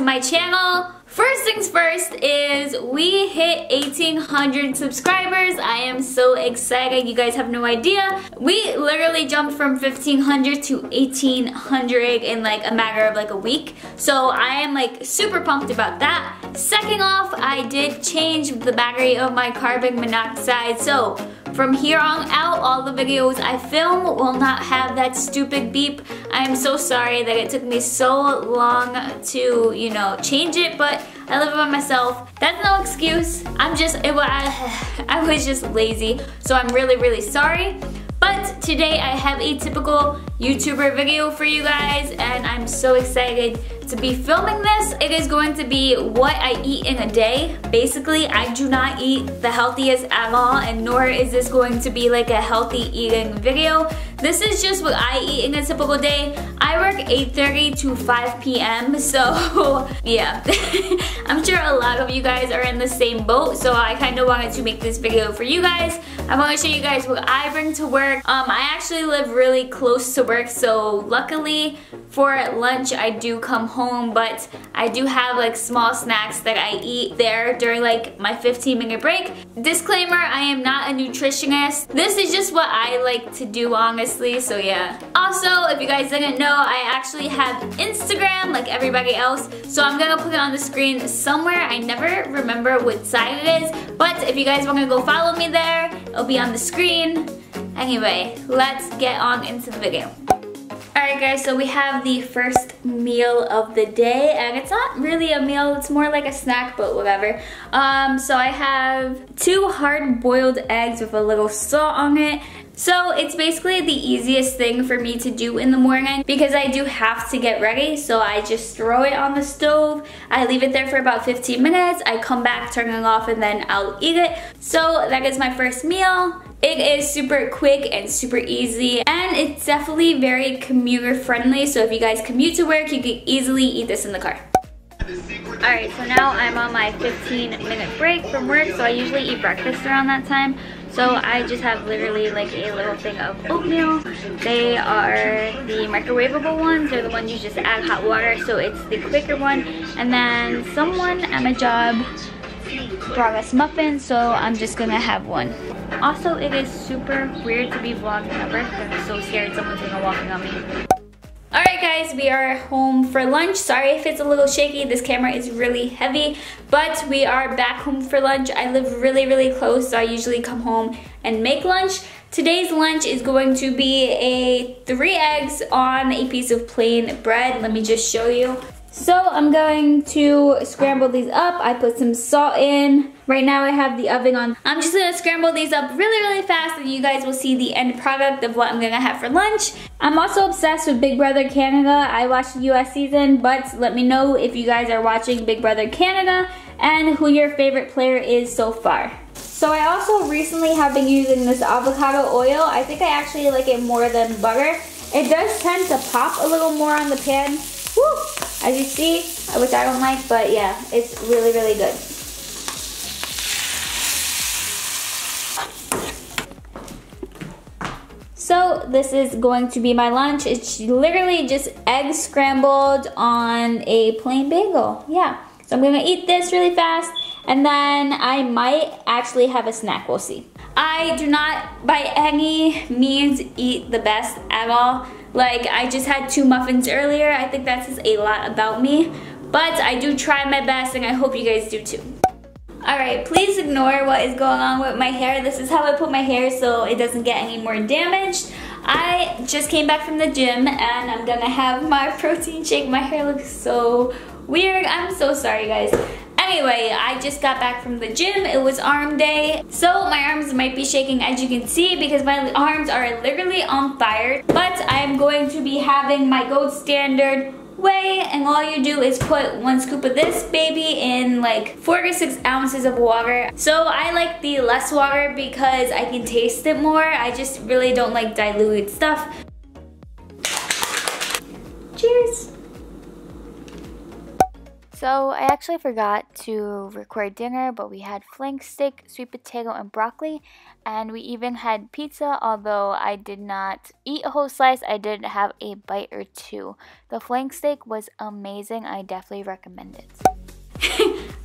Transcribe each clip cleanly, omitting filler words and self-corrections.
to my channel. First things first is we hit 1,800 subscribers. I am so excited. You guys have no idea. We literally jumped from 1,500 to 1,800 in like a matter of like a week. So I am like super pumped about that. Second off, I did change the battery of my carbon monoxide. So from here on out, all the videos I film will not have that stupid beep. I am so sorry that it took me so long to, you know, change it, but I live by myself. That's no excuse. I was just lazy, so I'm really sorry. But today I have a typical YouTuber video for you guys, and I'm so excited to be filming this. It is going to be what I eat in a day. Basically, I do not eat the healthiest at all, and nor is this going to be like a healthy eating video. This is just what I eat in a typical day. I work 8:30 to 5 p.m. so yeah. I'm sure a lot of you guys are in the same boat, so I kind of wanted to make this video for you guys. I want to show you guys what I bring to work. I actually live really close to work, so luckily for lunch I do come home, but I do have like small snacks that I eat there during like my 15-minute break. Disclaimer, I am not a nutritionist. This is just what I like to do, honestly, so yeah. Also, if you guys didn't know, I actually have Instagram like everybody else, so I'm gonna put it on the screen somewhere. I never remember what side it is, but if you guys want to go follow me there, it'll be on the screen. Anyway, let's get on into the video. Alright guys, so we have the first meal of the day, and it's not really a meal, it's more like a snack, but whatever. So I have 2 hard-boiled eggs with a little salt on it. So it's basically the easiest thing for me to do in the morning because I do have to get ready. So I just throw it on the stove, I leave it there for about 15 minutes, I come back, turn it off, and then I'll eat it. So that is my first meal. It is super quick and super easy, and it's definitely very commuter friendly, so if you guys commute to work, you can easily eat this in the car. Alright, so now I'm on my 15-minute break from work, so I usually eat breakfast around that time. So I just have literally like a little thing of oatmeal. They are the microwavable ones. They're the ones you just add hot water, so it's the quicker one. And then someone at my job brought us muffins, so I'm just gonna have one. Also, it is super weird to be vlogging at work because I'm so scared someone's gonna walk in on me. Alright guys, we are home for lunch. Sorry if it's a little shaky, this camera is really heavy, but we are back home for lunch. I live really close, so I usually come home and make lunch. Today's lunch is going to be 3 eggs on a piece of plain bread. Let me just show you. So I'm going to scramble these up. I put some salt in. Right now I have the oven on. I'm just gonna scramble these up really fast, and you guys will see the end product of what I'm gonna have for lunch. I'm also obsessed with Big Brother Canada. I watched the US season, but let me know if you guys are watching Big Brother Canada and who your favorite player is so far. So I also recently have been using this avocado oil. I think I actually like it more than butter. It does tend to pop a little more on the pan. Woo! As you see, which I don't like, but yeah, it's really good. So this is going to be my lunch. It's literally just eggs scrambled on a plain bagel. Yeah, so I'm gonna eat this really fast, and then I might actually have a snack, we'll see. I do not by any means eat the best at all. Like, I just had 2 muffins earlier. I think that says a lot about me, but I do try my best, and I hope you guys do too. Alright, please ignore what is going on with my hair. This is how I put my hair so it doesn't get any more damaged. I just came back from the gym, and I'm gonna have my protein shake. My hair looks so weird. I'm so sorry, guys. Anyway, I just got back from the gym. It was arm day, so my arms might be shaking, as you can see, because my arms are literally on fire. But I'm going to be having my gold standard whey, and all you do is put 1 scoop of this baby in like 4 to 6 ounces of water. So I like the less water because I can taste it more. I just really don't like diluted stuff. Cheers! So I actually forgot to record dinner, but we had flank steak, sweet potato, and broccoli, and we even had pizza. Although I did not eat a whole slice, I did have a bite or two. The flank steak was amazing. I definitely recommend it.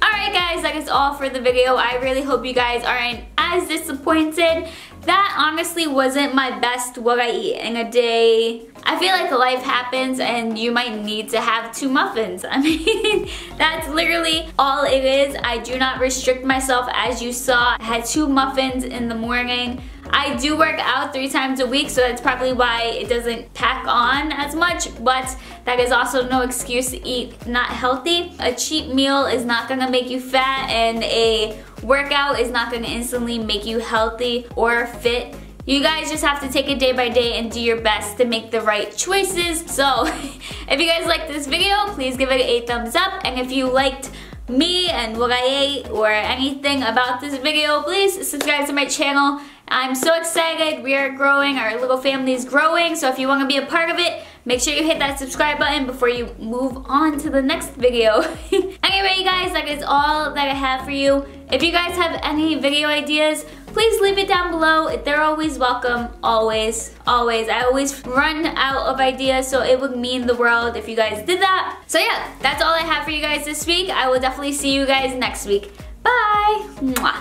Alright guys, that is all for the video. I really hope you guys aren't as disappointed. That honestly wasn't my best what I eat in a day. I feel like life happens and you might need to have 2 muffins. I mean, that's literally all it is. I do not restrict myself, as you saw. I had 2 muffins in the morning. I do work out 3 times a week, so that's probably why it doesn't pack on as much, but that is also no excuse to eat not healthy. A cheat meal is not gonna make you fat, and a workout is not gonna instantly make you healthy or fit. You guys just have to take it day by day and do your best to make the right choices. So if you guys liked this video, please give it a thumbs up, and if you liked me and what I ate or anything about this video, please subscribe to my channel. I'm so excited. We are growing. Our little family is growing. So if you want to be a part of it, make sure you hit that subscribe button before you move on to the next video. Anyway, you guys, that is all that I have for you. If you guys have any video ideas, please leave it down below. They're always welcome. Always, always. I always run out of ideas, so it would mean the world if you guys did that. So yeah, that's all I have for you guys this week. I will definitely see you guys next week. Bye. Mwah.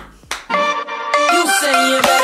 You say